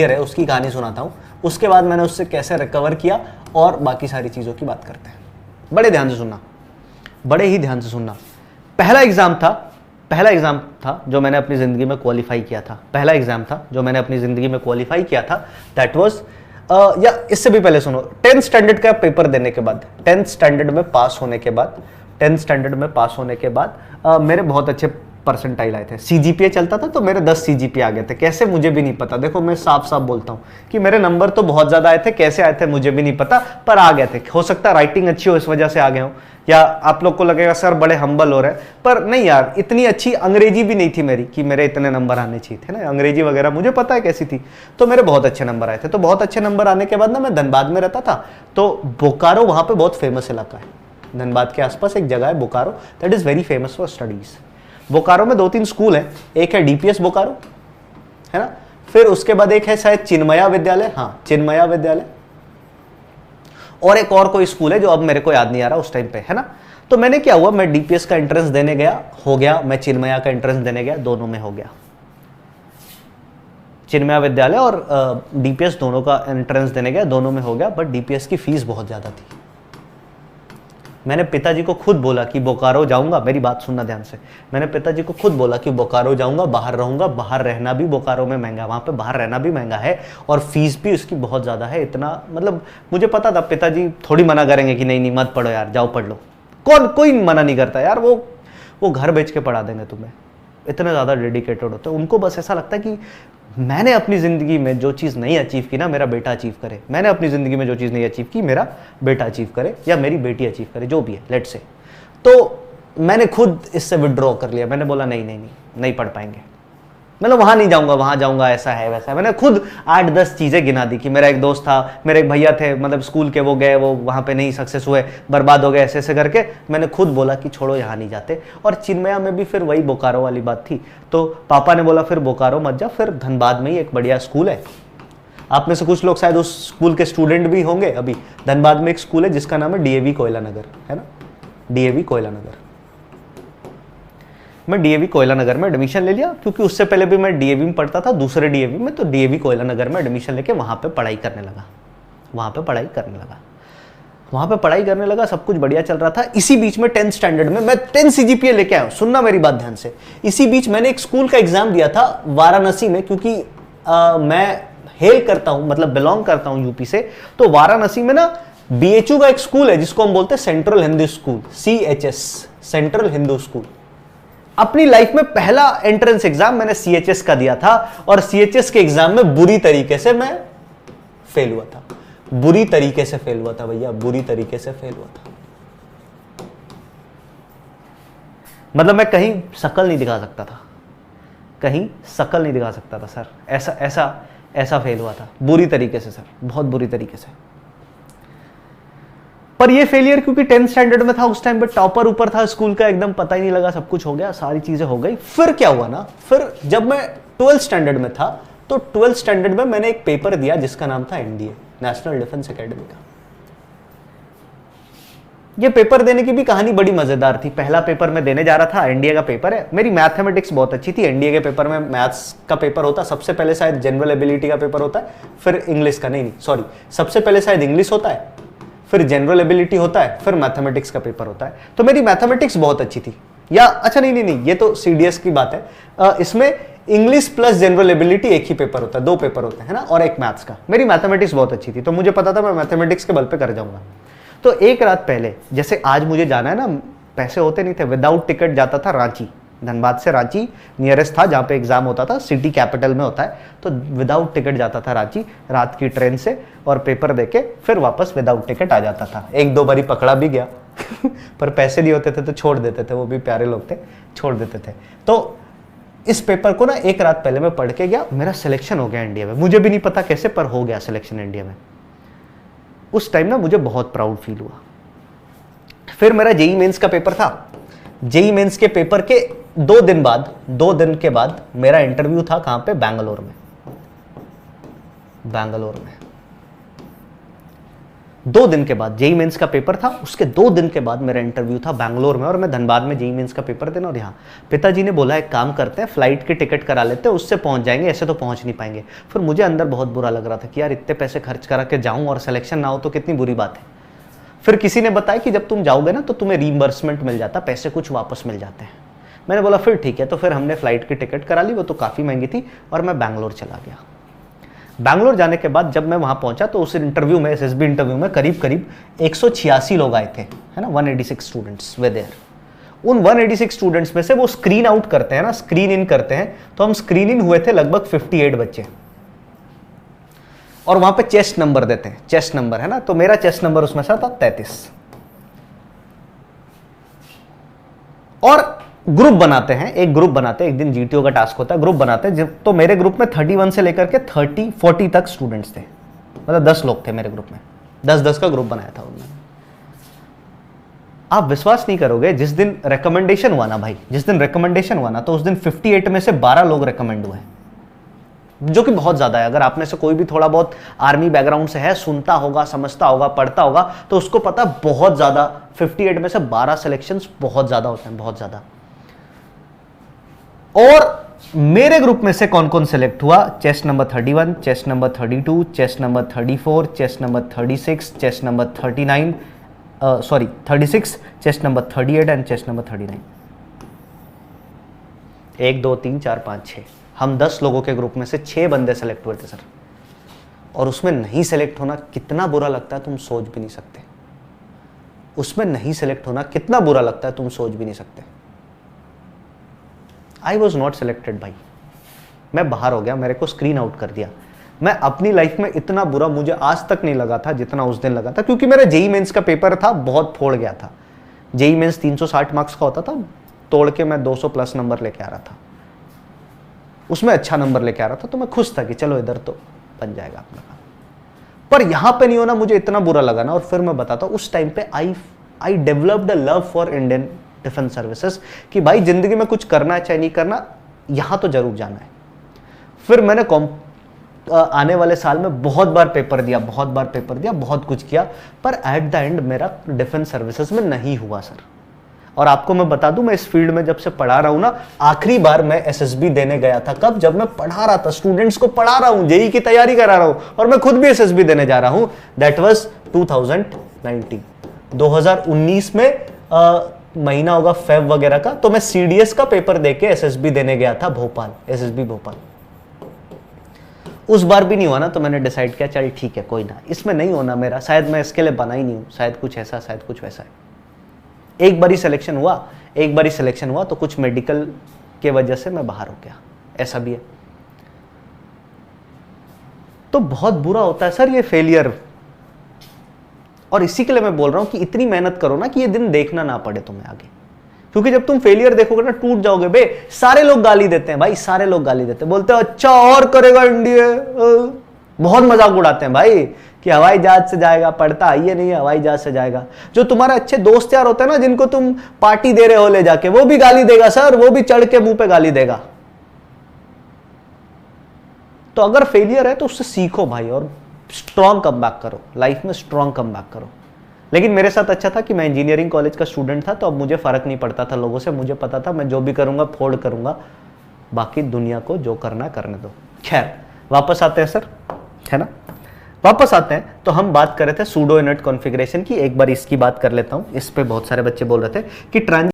है उसकी कहानी सुनाता हूँ, उसके बाद मैंने उससे कैसे रिकवर किया और बाकी सारी चीज़ों की बात करते हैं। बड़े ध्यान से सुनना, बड़े ही ध्यान से सुनना। पहला एग्जाम था जो मैंने अपनी ज़िंदगी में क्वालिफाई किया था। पहला एग्जाम था जो मैंने अपनी ज़िंदगी में क्वालिफाई किया था, दैट वाज या इससे भी पहले सुनो, 10th स्टैंडर्ड का पेपर देने के बाद, 10th स्टैंडर्ड में पास होने के बाद, 10th स्टैंडर्ड में पास होने के बाद मेरे बहुत अच्छे परसेंटाइल आए थे। सीजीपीए चलता था तो मेरे 10 सीजीपीए आ गए थे। कैसे मुझे भी नहीं पता। देखो मैं साफ साफ बोलता हूँ कि मेरे नंबर तो बहुत ज्यादा आए थे, कैसे आए थे मुझे भी नहीं पता, पर आ गए थे। हो सकता है राइटिंग अच्छी हो इस वजह से आ गए हो, या आप लोग को लगेगा सर बड़े हम्बल हो रहे हैं, पर नहीं यार, इतनी अच्छी अंग्रेजी भी नहीं थी मेरी कि मेरे इतने नंबर आने चाहिए थे ना। अंग्रेजी वगैरह मुझे पता है कैसी थी, तो मेरे बहुत अच्छे नंबर आए थे। तो बहुत अच्छे नंबर आने के बाद ना मैं धनबाद में रहता था, तो बोकारो वहां पे बहुत फेमस इलाका है। धनबाद के आसपास एक जगह है Bokaro, that is very famous for studies. Bokaro में 2-3 स्कूल है, एक है डीपीएस बोकारो, है ना, फिर उसके बाद एक है शायद चिन्मया विद्यालय, हाँ चिन्मया विद्यालय, और एक और कोई स्कूल है जो अब मेरे को याद नहीं आ रहा उस टाइम पे, है ना। तो मैंने क्या हुआ, मैं डीपीएस का एंट्रेंस देने गया, हो गया, मैं चिन्मया का एंट्रेंस देने गया, दोनों में हो गया। चिन्मया विद्यालय और डीपीएस दोनों का एंट्रेंस देने गया, दोनों में हो गया, बट डीपीएस की फीस बहुत ज्यादा थी। मैंने पिताजी को खुद बोला कि बोकारो जाऊंगा, मेरी बात सुनना ध्यान से, मैंने पिताजी को खुद बोला कि बोकारो जाऊंगा, बाहर रहूंगा, बाहर रहना भी बोकारो में महंगा, वहां पे बाहर रहना भी महंगा है और फीस भी उसकी बहुत ज्यादा है। इतना मतलब मुझे पता था पिताजी थोड़ी मना करेंगे कि नहीं नहीं मत पढ़ो यार, जाओ पढ़ लो, कोई मना नहीं करता यार, वो घर बेच के पढ़ा देंगे तुम्हें, इतने ज्यादा डेडिकेटेड होते हैं। उनको बस ऐसा लगता है कि मैंने अपनी जिंदगी में जो चीज नहीं अचीव की ना मेरा बेटा अचीव करे, मैंने अपनी जिंदगी में जो चीज नहीं अचीव की मेरा बेटा अचीव करे या मेरी बेटी अचीव करे, जो भी है लेट्स से। तो मैंने खुद इससे विड्रॉ कर लिया, मैंने बोला नहीं पढ़ पाएंगे, मतलब वहां नहीं जाऊंगा, वहां जाऊंगा ऐसा है वैसा है। मैंने खुद 8-10 चीजें गिना दी कि मेरा एक दोस्त था, मेरे एक भैया थे, मतलब स्कूल के, वो गए, वो वहां पे नहीं सक्सेस हुए, बर्बाद हो गए, ऐसे ऐसे करके मैंने खुद बोला कि छोड़ो यहाँ नहीं जाते। और चिन्मया में भी फिर वही बोकारो वाली बात थी, तो पापा ने बोला फिर बोकारो मत जा, फिर धनबाद में ही एक बढ़िया स्कूल है। आप में से कुछ लोग शायद उस स्कूल के स्टूडेंट भी होंगे। अभी धनबाद में एक स्कूल है जिसका नाम है डीएवी कोयला नगर, है ना, डीएवी कोयला नगर। मैं डीएवी कोयला नगर में एडमिशन ले लिया, क्योंकि उससे पहले भी मैं डीएवी में पढ़ता था, दूसरे डीएवी में, तो डीएवी कोयला नगर में एडमिशन लेके वहां पे पढ़ाई करने लगा, सब कुछ बढ़िया चल रहा था। इसी बीच में 10th स्टैंडर्ड में मैं 10 सीजीपीए लेके आया हूं, सुनना मेरी बात ध्यान से। इसी बीच मैंने एक स्कूल का एग्जाम दिया था वाराणसी में, क्योंकि मैं हेल करता हूं, मतलब बिलोंग करता हूं यूपी से, तो वाराणसी में ना बीएचयू का एक स्कूल है जिसको हम बोलते हैं central Hindu school, CHS, central Hindu school. अपनी लाइफ में पहला एंट्रेंस एग्जाम मैंने सीएचएस का दिया था, और सीएचएस के एग्जाम में बुरी तरीके से मैं फेल हुआ था, बुरी तरीके से फेल हुआ था भैया, बुरी तरीके से फेल हुआ था। मतलब मैं कहीं शक्ल नहीं दिखा सकता था, कहीं शक्ल नहीं दिखा सकता था सर, ऐसा ऐसा ऐसा फेल हुआ था, बुरी तरीके से सर, बहुत बुरी तरीके से। पर ये फेलियर क्योंकि 10th स्टैंडर्ड में था, उस टाइम पे टॉपर ऊपर था स्कूल का, एकदम पता ही नहीं लगा, सब कुछ हो गया, सारी चीजें हो गई। फिर क्या हुआ ना, फिर जब मैं 12th स्टैंडर्ड में था, तो 12th स्टैंडर्ड में मैंने एक पेपर दिया जिसका नाम था एनडीए, नेशनल डिफेंस एकेडमी का। ये पेपर देने की भी कहानी बड़ी मजेदार थी। पहला पेपर मैं देने जा रहा था, एनडीए का पेपर है, मेरी मैथमेटिक्स बहुत अच्छी थी। एनडीए के पेपर में मैथ्स का पेपर होता, सबसे पहले शायद जनरल एबिलिटी का पेपर होता है, फिर इंग्लिश का, नहीं सॉरी, सबसे पहले शायद इंग्लिश होता है, फिर जनरल एबिलिटी होता है, फिर मैथमेटिक्स का पेपर होता है। तो मेरी मैथमेटिक्स बहुत अच्छी थी, या अच्छा नहीं, ये तो सीडीएस की बात है। इसमें इंग्लिश प्लस जनरल एबिलिटी एक ही पेपर होता है, 2 पेपर होते हैं ना, और एक मैथ्स का। मेरी मैथमेटिक्स बहुत अच्छी थी, तो मुझे पता था मैं मैथमेटिक्स के बल पे कर जाऊंगा। तो एक रात पहले, जैसे आज मुझे जाना है ना, पैसे होते नहीं थे, विदाउट टिकट जाता था रांची, धनबाद से रांची नियरेस्ट था जहाँ पे एग्जाम होता था, सिटी कैपिटल में होता है, तो विदाउट टिकट जाता था रांची रात की ट्रेन से, और पेपर देके फिर वापस विदाउट टिकट आ जाता था। 1-2 बारी पकड़ा भी गया पर पैसे नहीं होते थे तो छोड़ देते थे, वो भी प्यारे लोग थे, छोड़ देते थे। तो इस पेपर को ना एक रात पहले मैं पढ़ के गया, मेरा सिलेक्शन हो गया इंडिया में, मुझे भी नहीं पता कैसे, पर हो गया सिलेक्शन इंडिया में। उस टाइम ना मुझे बहुत प्राउड फील हुआ। फिर मेरा जेई मेंस का पेपर था, जेई मेंस के पेपर के 2 दिन के बाद मेरा इंटरव्यू था, कहां पे, बैंगलोर में। 2 दिन के बाद जेई मेंस का पेपर था, उसके 2 दिन के बाद मेरा इंटरव्यू था बैंगलोर में, और मैं धनबाद में जेई मेंस का पेपर देना। और यहाँ पिताजी ने बोला एक काम करते हैं, फ्लाइट की टिकट करा लेते हैं, उससे पहुंच जाएंगे, ऐसे तो पहुंच नहीं पाएंगे। फिर मुझे अंदर बहुत बुरा लग रहा था कि यार इतने पैसे खर्च करा के जाऊं और सिलेक्शन ना हो तो कितनी बुरी बात है। फिर किसी ने बताया कि जब तुम जाओगे ना तो तुम्हें रीइंबर्समेंट मिल जाता, पैसे कुछ वापस मिल जाते हैं। मैंने बोला फिर ठीक है, तो फिर हमने फ्लाइट की टिकट करा ली, वो तो काफ़ी महंगी थी, और मैं बैंगलोर चला गया। बैंगलोर जाने के बाद जब मैं वहां पहुंचा तो उस इंटरव्यू में, एसएसबी इंटरव्यू में करीब करीब 186 लोग आए थे, है ना, 186 स्टूडेंट्स वे देयर। उन 186 स्टूडेंट्स में से वो स्क्रीन आउट करते हैं ना, स्क्रीन इन करते हैं, तो हम स्क्रीन इन हुए थे लगभग 58 बच्चे, और वहां पे चेस्ट नंबर देते हैं, चेस्ट नंबर, है ना, तो मेरा चेस्ट नंबर उसमें से था 33। और ग्रुप बनाते हैं, एक ग्रुप बनाते हैं, एक दिन जीटीओ का टास्क होता है, ग्रुप बनाते हैं। तो मेरे ग्रुप में 31 से लेकर के 40 तक स्टूडेंट्स थे, मतलब 10 लोग थे मेरे ग्रुप में, 10 का ग्रुप बनाया था उन्होंने। आप विश्वास नहीं करोगे, जिस दिन रिकमेंडेशन हुआ ना भाई, जिस दिन रिकमेंडेशन हुआ ना, तो उस दिन 58 में से 12 लोग रिकमेंड हुए, जो कि बहुत ज्यादा है। अगर आप में से कोई भी थोड़ा बहुत आर्मी बैकग्राउंड से है, सुनता होगा, समझता होगा, पढ़ता होगा, तो उसको पता बहुत ज्यादा, 58 में से 12 सिलेक्शंस बहुत ज्यादा होते हैं, बहुत ज्यादा। और मेरे ग्रुप में से कौन कौन सेलेक्ट हुआ? Chest number 31, chest number 32, chest number 34, chest number 36, chest number 36, chest number 38 and chest number 39। 1 2 3 4 5 6, हम 10 लोगों के ग्रुप में से 6 बंदे सेलेक्ट हुए थे सर। और उसमें नहीं सेलेक्ट होना कितना बुरा लगता है तुम सोच भी नहीं सकते। उसमें नहीं सेलेक्ट होना कितना बुरा लगता है तुम सोच भी नहीं सकते। आई वॉज नॉट सेलेक्टेड भाई, मैं बाहर हो गया, मेरे को स्क्रीन आउट कर दिया। मैं अपनी लाइफ में इतना बुरा मुझे आज तक नहीं लगा था जितना उस दिन लगा था, क्योंकि मेरा जेई मेंस का पेपर था, बहुत फोड़ गया था। जेई मेंस 360 मार्क्स का होता था, तोड़ के मैं 200 प्लस नंबर लेके आ रहा था, उसमें अच्छा नंबर लेके आ रहा था, तो मैं खुश था कि चलो इधर तो बन जाएगा अपना काम। पर यहां पे नहीं होना मुझे इतना बुरा लगा ना। और फिर मैं बताता हूं, उस टाइम पे I developed a love for Indian defence services, कि भाई जिंदगी में कुछ करना है चाहे नहीं करना, यहां तो जरूर जाना है। फिर मैंने आने वाले साल में बहुत बार पेपर दिया, बहुत कुछ किया, पर एट द एंड मेरा डिफेंस सर्विसेज में नहीं हुआ सर। और आपको मैं बता दूं, मैं इस फील्ड में जब से पढ़ा रहा हूं ना, आखिरी बार मैं एसएसबी देने गया था कब? जब मैं पढ़ा रहा था, स्टूडेंट्स को पढ़ा रहा हूं, जेई की तैयारी करा रहा हूं, और मैं खुद भी एसएसबी देने जा रहा हूं। दैट वाज 2019 में महीना होगा फेब वगैरह का, तो मैं सीडीएस का पेपर देके एसएसबी देने गया था भोपाल, एसएसबी भोपाल। उस बार भी नहीं हुआ ना, तो मैंने डिसाइड किया चल ठीक है, कोई ना, इसमें नहीं होना मेरा, शायद मैं इसके लिए बना ही नहीं हूं, शायद कुछ ऐसा, शायद कुछ वैसा है। एक बारी सिलेक्शन हुआ तो कुछ मेडिकल के वजह से मैं बाहर हो गया, ऐसा भी है। तो बहुत बुरा होता है सर ये फेलियर। और इसी के लिए मैं बोल रहा हूं कि इतनी मेहनत करो ना कि ये दिन देखना ना पड़े तुम्हें आगे, क्योंकि जब तुम फेलियर देखोगे ना, टूट जाओगे बे। सारे लोग गाली देते हैं भाई, सारे लोग गाली देते हैं, बोलते हैं अच्छा और करेगा इंडिया, बहुत मजाक उड़ाते हैं भाई कि हवाई जहाज से जाएगा, पढ़ता आइए नहीं हवाई जहाज से जाएगा। जो तुम्हारे अच्छे दोस्त यार होते हैं ना, जिनको तुम पार्टी दे रहे हो ले जाके, वो भी गाली देगा सर, वो भी चढ़ के मुंह पे गाली देगा। तो अगर फेलियर है तो उससे सीखो भाई, और स्ट्रॉन्ग कमबैक करो, लाइफ में स्ट्रॉन्ग कमबैक करो। लेकिन मेरे साथ अच्छा था कि मैं इंजीनियरिंग कॉलेज का स्टूडेंट था, तो अब मुझे फर्क नहीं पड़ता था लोगों से, मुझे पता था मैं जो भी करूंगा फोड़ करूंगा, बाकी दुनिया को जो करना है करने दो। खैर वापस आते हैं सर, है ना, वापस आते हैं। तो हम बात कर रहे थे सूडो इनर्ट कॉन्फ़िगरेशन की, एक बार इसकी बात कर लेता हूं। इस पे बहुत सारे बच्चे बोल रहे थे कि